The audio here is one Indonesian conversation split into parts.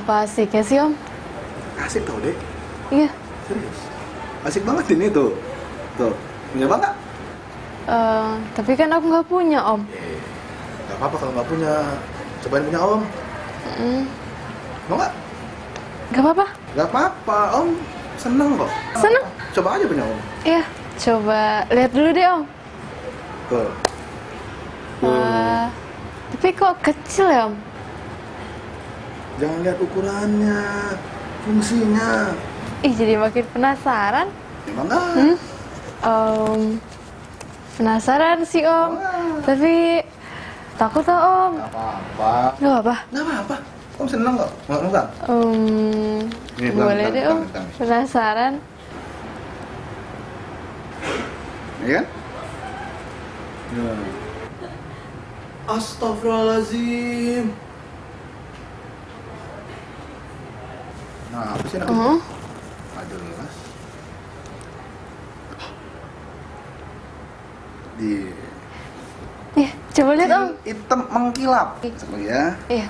Apa asiknya sih Om? Asik tau deh. Iya. Serius. Asik banget ini tuh. Tuh, punya bangga? Tapi kan aku nggak punya Om. Gak apa-apa kalau nggak punya. Cobain punya Om. Mau nggak? Nggak apa-apa. Gak apa-apa, Om seneng kok. Seneng? Coba aja punya Om. Iya. Coba lihat dulu deh Om. Tuh. Tapi kok kecil ya Om? Jangan lihat ukurannya, fungsinya. Ih, jadi makin penasaran. Emang nggak? Penasaran sih Om. Tapi takut lah Om. Gak apa-apa. Nggak apa? Gak apa-apa. Om seneng kok. Mau nggak? Nih, Boleh pelan, deh pelan, Om. pelan, pelan. Penasaran. Iya kan? Ya. Astagfirullahaladzim. Nah, apa sih nak? Ada jelas. Di Ih, coba lihat Om. hitam mengkilap. Coba ya. Iya.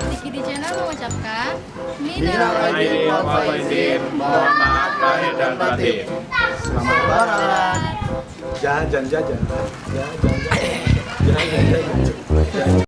Rizky di channel mengucapkan Minal aidin wal faizin. Mohon maaf lahir dan batin. Selamat Lebaran. Jajan. Jajan.